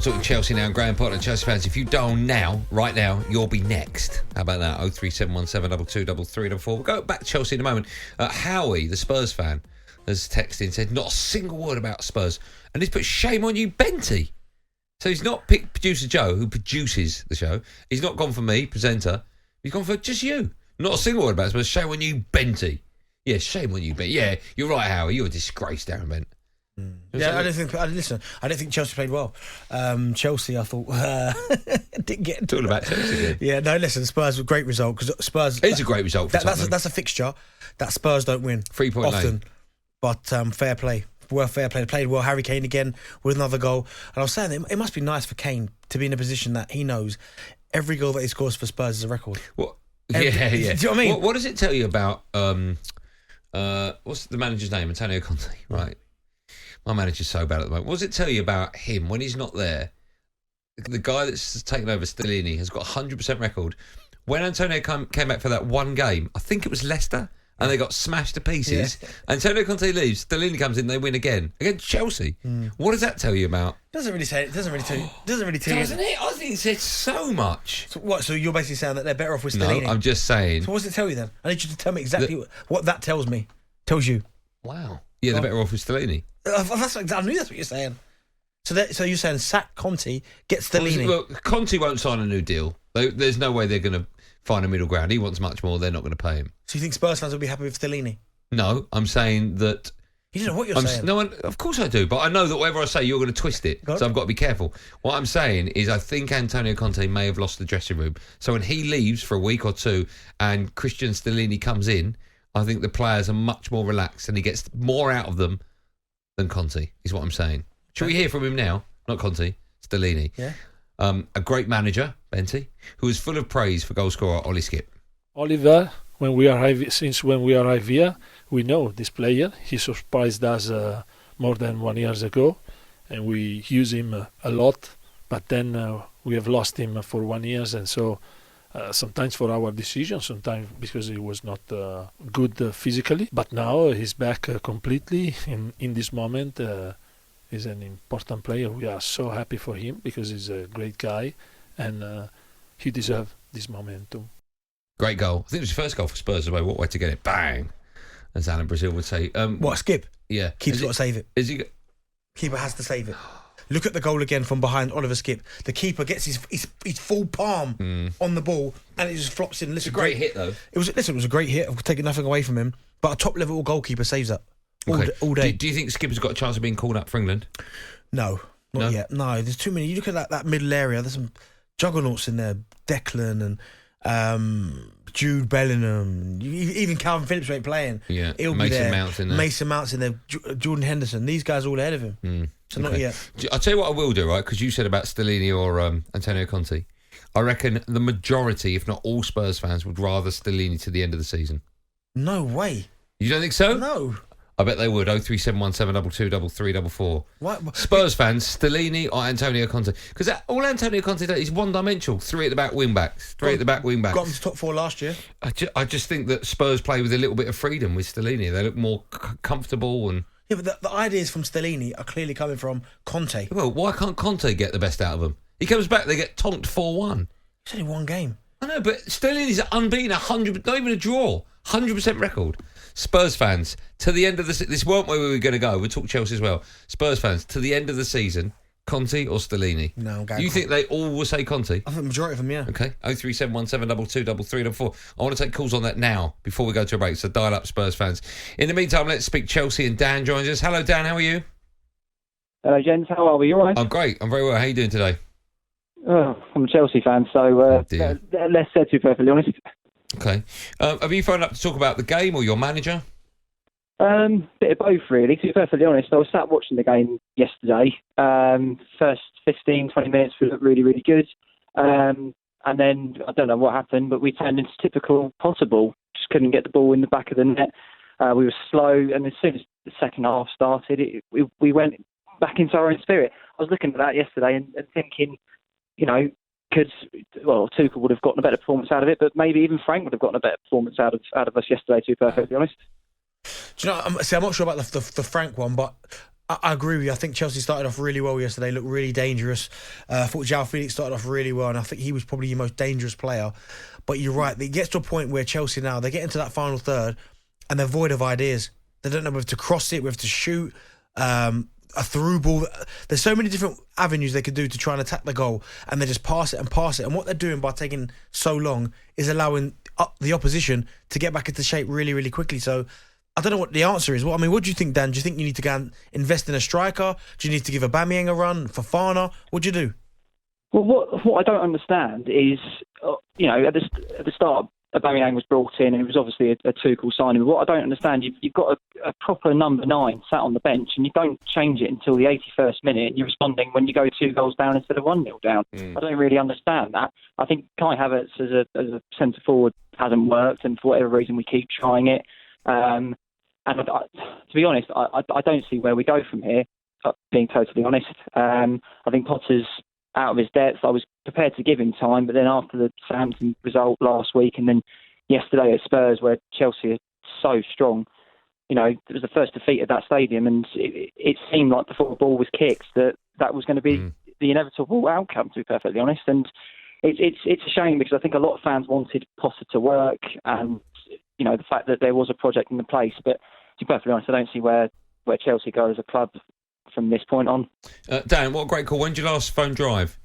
We're talking Chelsea now. Graeme Potter, Chelsea fans. If you dial now, right now, you'll be next. How about that? 03717223334. We'll go back to Chelsea in a moment. Howie, the Spurs fan, has texted and said, not a single word about Spurs. And he's put shame on you, Benty. So he's not picked producer Joe, who produces the show. He's not gone for me, presenter. He's gone for just you. Not a single word about Spurs. Shame on you, Benty. Yeah, shame on you, Benty. Yeah, you're right, Howie. You're a disgrace, Darren Bent. Yeah, I don't think Chelsea played well. Chelsea, I thought, didn't get talking about Chelsea again. Yeah, no, listen, Spurs were a great result because Spurs. It's a great result for Tottenham. That's a fixture that Spurs don't win 3-point often. lane. But fair play. Well, fair play. They played well. Harry Kane again with another goal. And I was saying it must be nice for Kane to be in a position that he knows every goal that he scores for Spurs is a record. What? Yeah. Do you know what I mean? What does it tell you about what's the manager's name? Antonio Conte, right? My manager's so bad at the moment. What does it tell you about him when he's not there? The guy that's taken over, Stellini, has got a 100% record. When Antonio came back for that one game, I think it was Leicester, and they got smashed to pieces. Yeah. Antonio Conte leaves, Stellini comes in, they win again against Chelsea. What does that tell you about? Doesn't really tell you. Doesn't it? I think it says so much. So what? So you're basically saying that they're better off with Stellini? No, I'm just saying. So what does it tell you then? I need you to tell me exactly what that tells me. Tells you. Wow. Yeah, they're better off with Stellini. I knew that's what you're saying. So you're saying sack Conte, get Stellini. Look, Conte won't sign a new deal. There's no way they're going to find a middle ground. He wants much more. They're not going to pay him. So you think Spurs fans will be happy with Stellini? No, I'm saying that. You don't know what you're saying. No, of course I do. But I know that whatever I say, you're going to twist it. So I've got to be careful. What I'm saying is I think Antonio Conte may have lost the dressing room. So when he leaves for a week or two and Cristian Stellini comes in, I think the players are much more relaxed and he gets more out of them than Conte, is what I'm saying. Shall we hear from him now? Not Conte, Stellini. Yeah. A great manager, Benty, who is full of praise for goal scorer Ollie Skip. Oliver, when we arrive here, we know this player. He surprised us more than 1 year ago, and we use him a lot. But then we have lost him for 1 year, and so sometimes for our decision, sometimes because he was not good physically. But now he's back completely in this moment. He's an important player. We are so happy for him because he's a great guy and he deserves this momentum. Great goal. I think it was your first goal for Spurs away. What way to get it? Bang! As Alan Brazil would say. What, Skip? Yeah. Keeper's got to save it. Keeper has to save it. Look at the goal again from behind Oliver Skip. The keeper gets his full palm on the ball and it just flops in. It's a great hit, though. It was a great hit. I've taken nothing away from him. But a top-level goalkeeper saves that all day. Do you think Skipper's got a chance of being called up for England? No, not yet. No, there's too many. You look at that middle area, there's some juggernauts in there. Declan and Jude Bellingham. Even Calvin Phillips ain't playing. Yeah, he'll be there. Mason Mount's in there. Jordan Henderson. These guys are all ahead of him. So not yet. I'll tell you what I will do, right? Because you said about Stellini or Antonio Conte. I reckon the majority, if not all Spurs fans, would rather Stellini to the end of the season. No way. You don't think so? No. I bet they would. 03717223344. What? Spurs fans, Stellini or Antonio Conte? Because all Antonio Conte does is one-dimensional. 3 at the back wing-backs. 3 at the back wing-backs. Got them to top 4 last year. I just think that Spurs play with a little bit of freedom with Stellini. They look more comfortable and... Yeah, but the ideas from Stellini are clearly coming from Conte. Well, why can't Conte get the best out of them? He comes back, they get tonked 4-1. It's only one game. I know, but Stellini's unbeaten, 100, not even a draw, 100% record. Spurs fans, to the end of this weren't where we were going to go. We'll talk Chelsea as well. Spurs fans, to the end of the season, Conte or Stellini? No, I'm going. You think they all will say Conte? I think the majority of them, yeah. Okay, 03717223344. I want to take calls on that now before we go to a break. So dial up, Spurs fans. In the meantime, let's speak Chelsea, and Dan joins us. Hello, Dan. How are you? Hello, gents. How are we? You all right? I'm great. I'm very well. How are you doing today? I'm a Chelsea fan, so less said, to be perfectly honest. Okay. Have you phoned up to talk about the game or your manager? Bit of both, really. To be perfectly honest, I was sat watching the game yesterday. First 15, 20 minutes we looked really, really good. And then, I don't know what happened, but we turned into typical possible. Just couldn't get the ball in the back of the net. We were slow, and as soon as the second half started, we went back into our own spirit. I was looking at that yesterday and thinking, you know, Tuchel would have gotten a better performance out of it, but maybe even Frank would have gotten a better performance out of us yesterday, to be perfectly honest. Do you know, I'm not sure about the Frank one, but I agree with you. I think Chelsea started off really well yesterday, looked really dangerous. I thought João Felix started off really well, and I think he was probably the most dangerous player. But you're right, it gets to a point where Chelsea now, they get into that final third and they're void of ideas. They don't know whether to cross it, whether to shoot, a through ball. There's so many different avenues they could do to try and attack the goal, and they just pass it and pass it. And what they're doing by taking so long is allowing the opposition to get back into shape really, really quickly. So I don't know what the answer is. What do you think, Dan? Do you think you need to go and invest in a striker? Do you need to give Aubameyang a run? Fofana? What do you do? Well, what I don't understand is, at the start, Aubameyang was brought in, and it was obviously a Tuchel signing. But what I don't understand, you've got a proper number 9 sat on the bench, and you don't change it until the 81st minute, and you're responding when you go 2 goals down instead of 1-0 down. I don't really understand that. I think Kai Havertz as a centre forward hasn't worked, and for whatever reason we keep trying it. And to be honest, I don't see where we go from here, being totally honest. I think Potter's out of his depth. I was prepared to give him time, but then after the Southampton result last week and then yesterday at Spurs, where Chelsea are so strong, it was the first defeat at that stadium, and it seemed like before the ball was kicked that was going to be the inevitable outcome, to be perfectly honest. And it's a shame, because I think a lot of fans wanted Potter to work, and the fact that there was a project in the place. But to be perfectly honest, I don't see where Chelsea go as a club from this point on. Dan, what a great call. When did you last phone drive?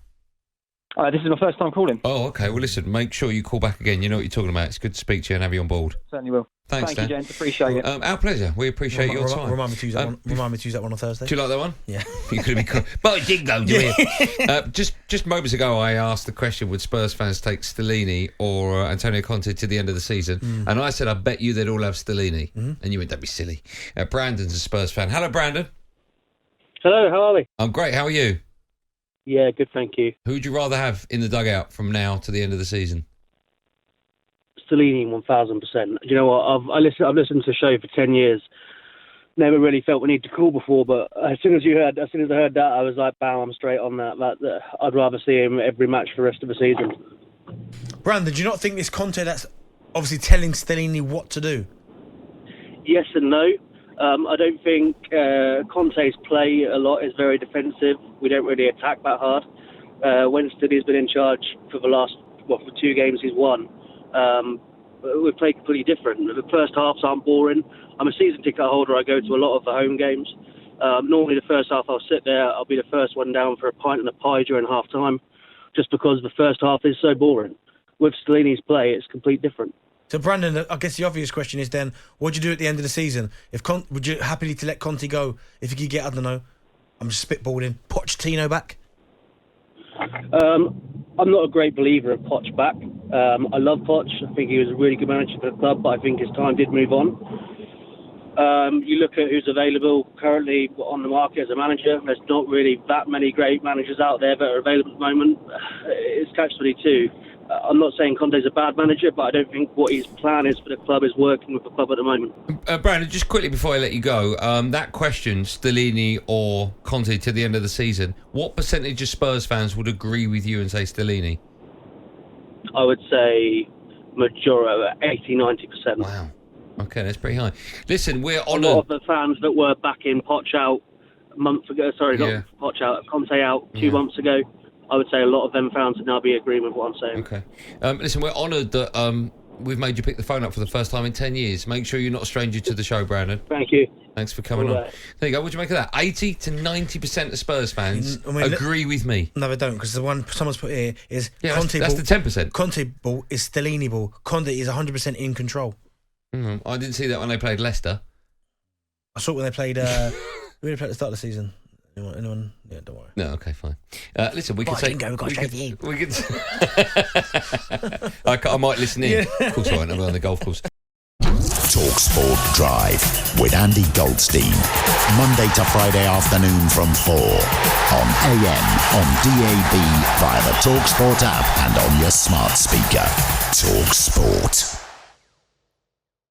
This is my first time calling. Oh, okay. Well, listen, make sure you call back again. You know what you're talking about. It's good to speak to you and have you on board. Certainly will. Thanks, Thank Dan. you, gents. Appreciate it. Our pleasure. We appreciate your time. Remind me to use that one. Remind me to use that one on Thursday. Do you like that one? Yeah. You could have been cool. But it did go, just moments ago, I asked the question, would Spurs fans take Stellini or Antonio Conte to the end of the season? And I said, I bet you they'd all have Stellini. And you went, don't be silly. Brandon's a Spurs fan. Hello, Brandon. Hello, how are we? I'm great. How are you? Yeah, good, thank you. Who would you rather have in the dugout from now to the end of the season? Stellini, 1,000%. Do you know what? I've listened to the show for 10 years. Never really felt we need to call before, but as soon as I heard that, I was like, bam, I'm straight on that. I'd rather see him every match for the rest of the season. Brandon, do you not think this Conte that's obviously telling Stellini what to do? Yes and no. I don't think Conte's play a lot is very defensive. We don't really attack that hard. When Stellini's been in charge for for 2 games he's won, we play completely different. The first halves aren't boring. I'm a season ticket holder. I go to a lot of the home games. Normally the first half I'll sit there. I'll be the first one down for a pint and a pie during half time, just because the first half is so boring. With Stellini's play, it's completely different. So, Brandon, I guess the obvious question is then, what do you do at the end of the season? Would you happily to let Conte go if you could get, I don't know, I'm just spitballing, Pochettino back? I'm not a great believer of Poch back. I love Poch. I think he was a really good manager for the club, but I think his time did move on. You look at who's available currently on the market as a manager. There's not really that many great managers out there that are available at the moment. It's catch-22. I'm not saying Conte's a bad manager, but I don't think what his plan is for the club is working with the club at the moment. Brandon, just quickly before I let you go, that question, Stellini or Conte to the end of the season, what percentage of Spurs fans would agree with you and say Stellini? I would say majority, 80-90%. Wow. Okay, that's pretty high. Listen, we're on a lot of the fans that were backing Poch out a month ago, Conte out 2 months ago, I would say a lot of them fans would now be agreeing with what I'm saying. Okay. Listen, we're honoured that we've made you pick the phone up for the first time in 10 years. Make sure you're not a stranger to the show, Brandon. Thank you. Thanks for coming on. There you go. What do you make of that? 80 to 90% of Spurs fans agree with me. No, they don't, because the one someone's put here is Conte that's ball. The 10%. Conte ball is Stellini ball. Conte is 100% in control. I didn't see that when they played Leicester. I saw it when they played... who did they play at the start of the season? Anyone? Yeah, don't worry. No, okay, fine. Listen, we could say... We've got straight to you. We could... I might listen in. Yeah. Of course I won't. I'm on the golf course. talkSPORT Drive with Andy Goldstein. Monday to Friday afternoon from 4 on AM, on DAB, via the talkSPORT app and on your smart speaker. talkSPORT.